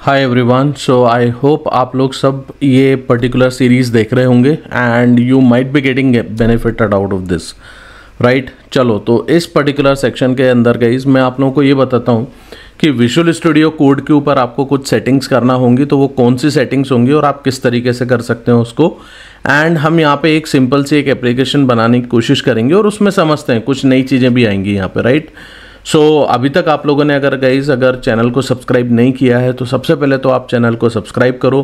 Hi everyone, so I hope आप लोग सब ये पर्टिकुलर सीरीज़ देख रहे होंगे and you might be getting benefited out of this, right. चलो, तो इस पर्टिकुलर सेक्शन के अंदर गाइस मैं आप लोगों को ये बताता हूँ कि विजुअल स्टूडियो कोड के ऊपर आपको कुछ सेटिंग्स करना होंगी, तो वो कौन सी सेटिंग्स होंगी और आप किस तरीके से कर सकते हैं उसको। एंड हम यहाँ पे एक सिंपल सी एक एप्लीकेशन बनाने की कोशिश करेंगे और उसमें समझते हैं कुछ नई चीज़ें भी आएंगी यहाँ पे, राइट। सो अभी तक आप लोगों ने अगर चैनल को सब्सक्राइब नहीं किया है तो सबसे पहले तो आप चैनल को सब्सक्राइब करो,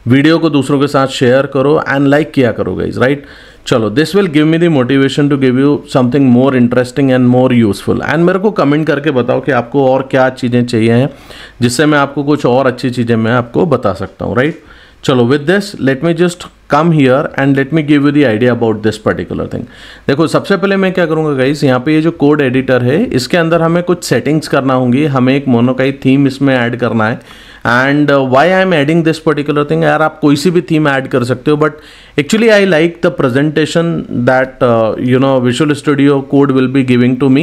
वीडियो को दूसरों के साथ शेयर करो एंड लाइक किया करो गाइज, राइट। चलो, this will give me the motivation to give you something more interesting and more useful. And मेरे को कमेंट करके बताओ कि आपको और क्या चीज़ें चाहिए हैं जिससे मैं आपको कुछ और अच्छी चीज़ें मैं आपको बता सकता हूँ, राइट। चलो, with this let me just come here and let me give you the idea about this particular thing. देखो, सबसे पहले मैं क्या करूँगा गाइस, यहाँ पे ये जो कोड एडिटर है इसके अंदर हमें कुछ सेटिंग्स करना होंगी, हमें एक मोनोकाई थीम इसमें ऐड करना है। And why I am adding this particular thing, यार आप कोई सी भी थीम ऐड कर सकते हो, but actually I like the presentation that Visual Studio Code will be giving to me.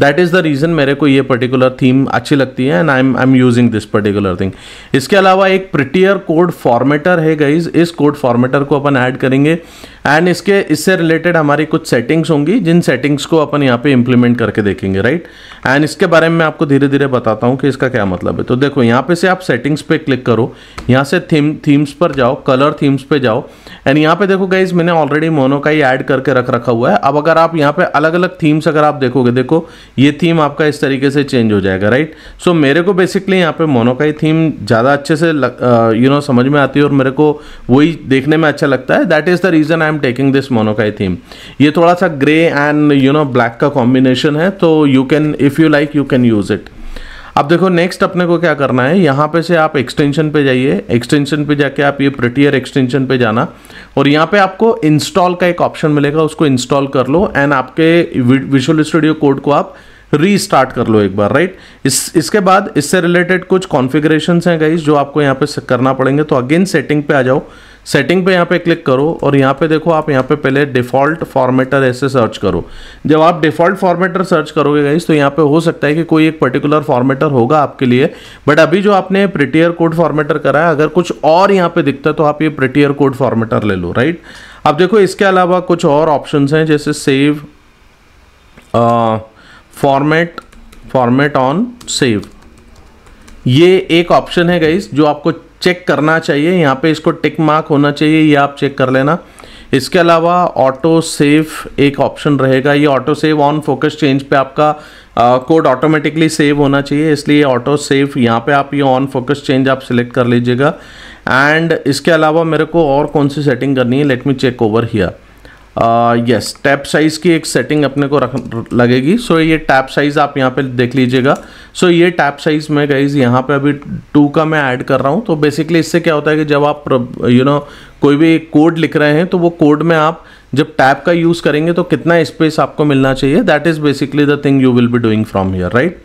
That is the reason मेरे को ये पर्टिकुलर थीम अच्छी लगती है and I am using this particular thing. इसके अलावा एक प्रिटियर कोड फॉर्मेटर है गाइज, इस कोड फॉर्मेटर को अपन ऐड करेंगे एंड इससे रिलेटेड हमारी कुछ सेटिंग्स होंगी जिन सेटिंग्स को अपन यहाँ पे इंप्लीमेंट करके देखेंगे, राइट। एंड इसके बारे में मैं आपको धीरे धीरे बताता हूँ कि इसका क्या मतलब है। तो देखो, यहाँ पे से आप सेटिंग्स पे क्लिक करो, यहाँ से थीम्स पर जाओ, कलर थीम्स पे जाओ एंड यहाँ पे देखो गाइज मैंने ऑलरेडी मोनोकाई ऐड करके रख रखा हुआ है। अब अगर आप यहाँ पे अलग अलग थीम्स अगर आप देखोगे, देखो ये थीम आपका इस तरीके से चेंज हो जाएगा, राइट। सो मेरे को बेसिकली यहाँ पे मोनोकाई थीम ज़्यादा अच्छे से समझ में आती है और मेरे को वही देखने में अच्छा लगता है। That is the reason I am taking this Monokai theme. ये थोड़ा सा ग्रे एंड ब्लैक का कॉम्बिनेशन है, तो you can if you like you can use it. अब देखो, नेक्स्ट अपने को क्या करना है, यहाँ पे से आप एक्सटेंशन पे जाइए, एक्सटेंशन पे जाके आप ये प्रिटियर एक्सटेंशन पे जाना और यहाँ पे आपको इंस्टॉल का एक ऑप्शन मिलेगा, उसको इंस्टॉल कर लो एंड आपके विजुअल स्टूडियो कोड को आप रीस्टार्ट कर लो एक बार, राइट। इसके बाद इससे रिलेटेड कुछ कॉन्फ़िगरेशंस हैं गाइस जो आपको यहाँ पे करना पड़ेंगे। तो अगेन सेटिंग पे आ जाओ, सेटिंग पे यहाँ पे क्लिक करो और यहाँ पे देखो आप यहाँ पे पहले डिफ़ॉल्ट फॉर्मेटर ऐसे सर्च करो। जब आप डिफ़ॉल्ट फॉर्मेटर सर्च करोगे गाइस तो यहाँ पे हो सकता है कि कोई एक पर्टिकुलर फॉर्मेटर होगा आपके लिए, बट अभी जो आपने प्रिटियर कोड फॉर्मेटर करा है, अगर कुछ और यहाँ पे दिखता है तो आप ये प्रिटियर कोड फॉर्मेटर ले लो, राइट। अब देखो, इसके अलावा कुछ और ऑप्शंस हैं जैसे सेव फॉर्मेट ऑन सेव, ये एक ऑप्शन है गाइस जो आपको चेक करना चाहिए, यहाँ पे इसको टिक मार्क होना चाहिए, ये आप चेक कर लेना। इसके अलावा ऑटो सेव एक ऑप्शन रहेगा, ये auto save on focus change पे आपका कोड ऑटोमेटिकली सेव होना चाहिए, इसलिए ऑटो सेव यहाँ पे आप ये ऑन फोकस चेंज आप सिलेक्ट कर लीजिएगा। एंड इसके अलावा मेरे को और कौन सी सेटिंग करनी है, let me check over here. Yes, tab size की एक सेटिंग अपने को लगेगी। सो ये टैब साइज़ आप यहाँ पे देख लीजिएगा। सो ये टैब साइज़ में गाइज यहाँ पे अभी 2 का मैं ऐड कर रहा हूँ। तो बेसिकली इससे क्या होता है कि जब आप कोई भी कोड लिख रहे हैं तो वो कोड में आप जब टैब का यूज़ करेंगे तो कितना स्पेस आपको मिलना चाहिए, that is basically the thing you will be doing from here, right.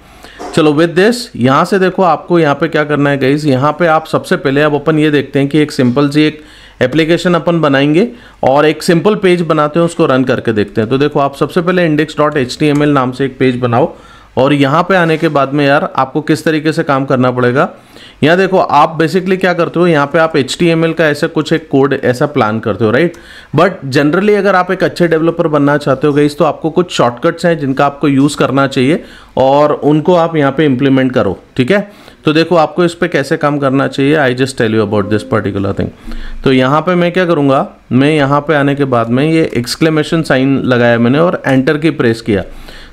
चलो, विद दिस यहाँ से देखो आपको यहाँ पे क्या करना है गाइज, यहाँ पे आप सबसे पहले अब अपन ये देखते हैं कि एक सिंपल सी एक एप्लीकेशन अपन बनाएंगे और एक सिंपल पेज बनाते हैं, उसको रन करके देखते हैं। तो देखो, आप सबसे पहले index.html नाम से एक पेज बनाओ और यहाँ पे आने के बाद में यार आपको किस तरीके से काम करना पड़ेगा, यहाँ देखो आप बेसिकली क्या करते हो, यहाँ पे आप HTML का ऐसा कुछ एक कोड ऐसा प्लान करते हो, राइट। बट जनरली अगर आप एक अच्छे डेवलपर बनना चाहते हो गाइस तो आपको कुछ शॉर्टकट्स हैं जिनका आपको यूज़ करना चाहिए और उनको आप यहाँ पे इम्प्लीमेंट करो, ठीक है। तो देखो आपको इस पर कैसे काम करना चाहिए, I just tell you about this particular thing. तो यहाँ पे मैं क्या करूँगा, मैं यहाँ पे आने के बाद में ये एक्सक्लेमेशन साइन लगाया मैंने और एंटर की प्रेस किया।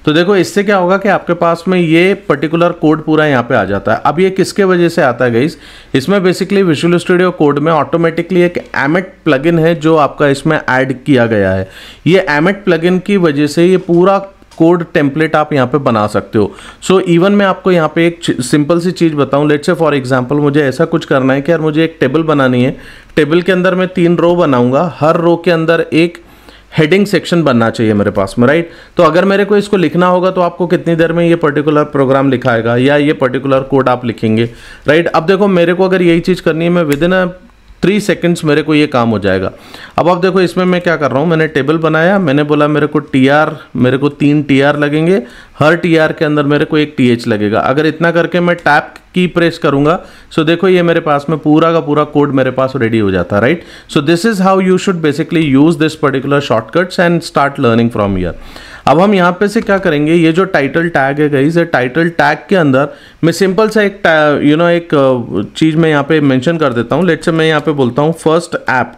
तो देखो इससे क्या होगा कि आपके पास में ये पर्टिकुलर कोड पूरा यहाँ पे आ जाता है। अब ये किसके वजह से आता है गाइस, इसमें बेसिकली विजुअल स्टूडियो कोड में ऑटोमेटिकली एक एमेट प्लगइन है जो आपका इसमें ऐड किया गया है। ये एमेट प्लगइन की वजह से ये पूरा कोड टेम्पलेट आप यहाँ पे बना सकते हो। सो इवन मैं आपको यहाँ पे एक सिंपल सी चीज़ बताऊँ, लेट्स से फॉर एग्जांपल मुझे ऐसा कुछ करना है कि यार मुझे एक टेबल बनानी है, टेबल के अंदर मैं 3 रो बनाऊंगा, हर रो के अंदर एक हेडिंग सेक्शन बनना चाहिए मेरे पास में, राइट। तो अगर मेरे को इसको लिखना होगा तो आपको कितनी देर में ये पर्टिकुलर प्रोग्राम लिखाएगा या ये पर्टिकुलर कोड आप लिखेंगे, राइट। अब देखो मेरे को अगर यही चीज़ करनी है, मैं विद इन 3 सेकंड्स मेरे को ये काम हो जाएगा। अब आप देखो इसमें मैं क्या कर रहा हूँ, मैंने टेबल बनाया, मैंने बोला मेरे को टीआर, मेरे को 3 टीआर लगेंगे, हर टीआर के अंदर मेरे को एक टीएच लगेगा। अगर इतना करके मैं टैप की प्रेस करूंगा, सो देखो ये मेरे पास में पूरा का पूरा कोड मेरे पास रेडी हो जाता है, right. So this is how you should basically use this particular shortcuts and start learning from here. अब हम यहाँ पे से क्या करेंगे, ये जो टाइटल टैग है गाइस, ये टाइटल टैग के अंदर मैं सिंपल सा एक एक चीज मैं यहाँ पे मेंशन कर देता हूँ। लेट्स से मैं यहाँ पे बोलता हूँ फर्स्ट ऐप।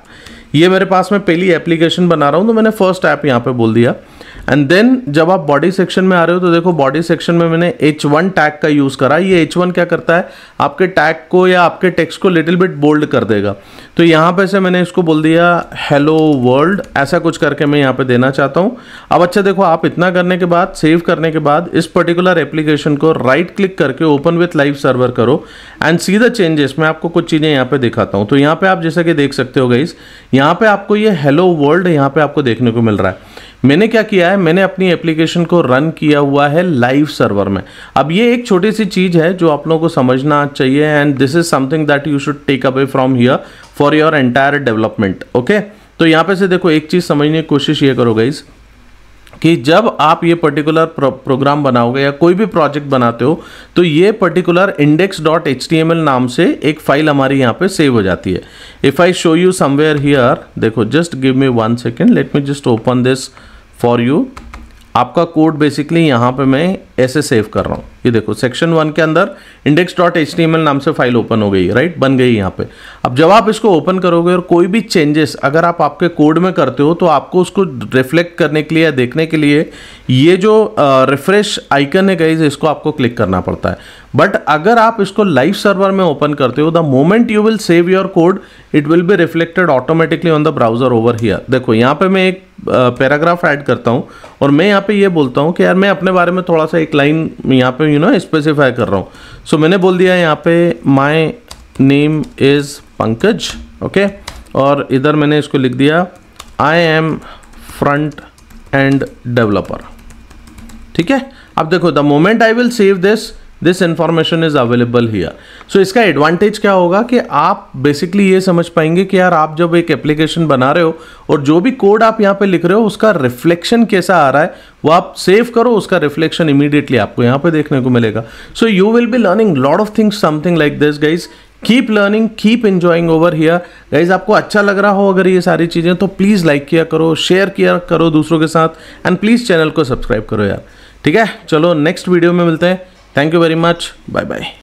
ये मेरे पास में पहली एप्लीकेशन बना रहा हूँ, तो मैंने फर्स्ट ऐप यहाँ पे बोल दिया। एंड देन जब आप बॉडी सेक्शन में आ रहे हो तो देखो बॉडी सेक्शन में मैंने H1 टैग का यूज करा। ये H1 क्या करता है, आपके टैग को या आपके टेक्स्ट को लिटिल बिट बोल्ड कर देगा। तो यहाँ पे से मैंने इसको बोल दिया हेलो वर्ल्ड, ऐसा कुछ करके मैं यहाँ पे देना चाहता हूँ। अब अच्छा देखो, आप इतना करने के बाद, सेव करने के बाद, इस पर्टिकुलर एप्लीकेशन को राइट क्लिक करके ओपन विथ लाइव सर्वर करो एंड सी द चेंजेस। मैं आपको कुछ चीजें यहाँ पे दिखाता हूँ। तो यहाँ पे आप जैसा कि देख सकते हो गाइस, यहाँ पे आपको ये हेलो वर्ल्ड यहाँ पे आपको देखने को मिल रहा है। मैंने क्या किया है, मैंने अपनी एप्लीकेशन को रन किया हुआ है लाइव सर्वर में। अब ये एक छोटी सी चीज है जो आप लोगों को समझना चाहिए, and this is something that you should take away from here for your entire development. Okay, तो यहाँ पे से देखो एक चीज समझने की कोशिश ये करो गाइस, कि जब आप ये पर्टिकुलर प्रोग्राम बनाओगे या कोई भी प्रोजेक्ट बनाते हो, तो ये पर्टिकुलर index.html नाम से एक फाइल हमारी यहाँ पे सेव हो जाती है। If I show you somewhere here, देखो just give me 1 second, let me just open this for you. आपका कोड बेसिकली यहाँ पे मैं ऐसे सेव कर रहा हूँ। ये देखो सेक्शन 1 के अंदर index.html नाम से फाइल ओपन हो गई, राइट, बन गई यहाँ पे। अब जब आप इसको ओपन करोगे और कोई भी चेंजेस अगर आप आपके कोड में करते हो, तो आपको उसको रिफ्लेक्ट करने के लिए या देखने के लिए ये जो रिफ्रेश आइकन है गाइस, इसको आपको क्लिक करना पड़ता है। बट अगर आप इसको लाइव सर्वर में ओपन करते हो, the moment you will save your code, it will be reflected automatically on the browser over here. देखो यहाँ पे मैं एक पैराग्राफ ऐड करता हूँ और मैं यहाँ पे ये बोलता हूँ कि यार मैं अपने बारे में थोड़ा सा एक लाइन यहाँ पे स्पेसिफाई कर रहा हूँ। सो मैंने बोल दिया यहाँ पे my name is Pankaj, okay, और इधर मैंने इसको लिख दिया I am front end developer. ठीक है, अब देखो the moment I will save this information is available here. So इसका एडवांटेज क्या होगा कि आप बेसिकली ये समझ पाएंगे कि यार आप जब एक एप्लीकेशन बना रहे हो और जो भी कोड आप यहाँ पे लिख रहे हो उसका रिफ्लेक्शन कैसा आ रहा है, वो आप सेव करो, उसका रिफ्लेक्शन इमीडिएटली आपको यहाँ पे देखने को मिलेगा। So you will be learning lot of things something like this guys. Keep learning, keep enjoying over here guys. आपको अच्छा लग रहा हो अगर ये सारी चीजें, तो प्लीज लाइक किया करो, शेयर किया करो दूसरों के साथ, एंड प्लीज चैनल को सब्सक्राइब करो यार। ठीक है, चलो नेक्स्ट वीडियो में मिलते हैं। Thank you very much, bye bye.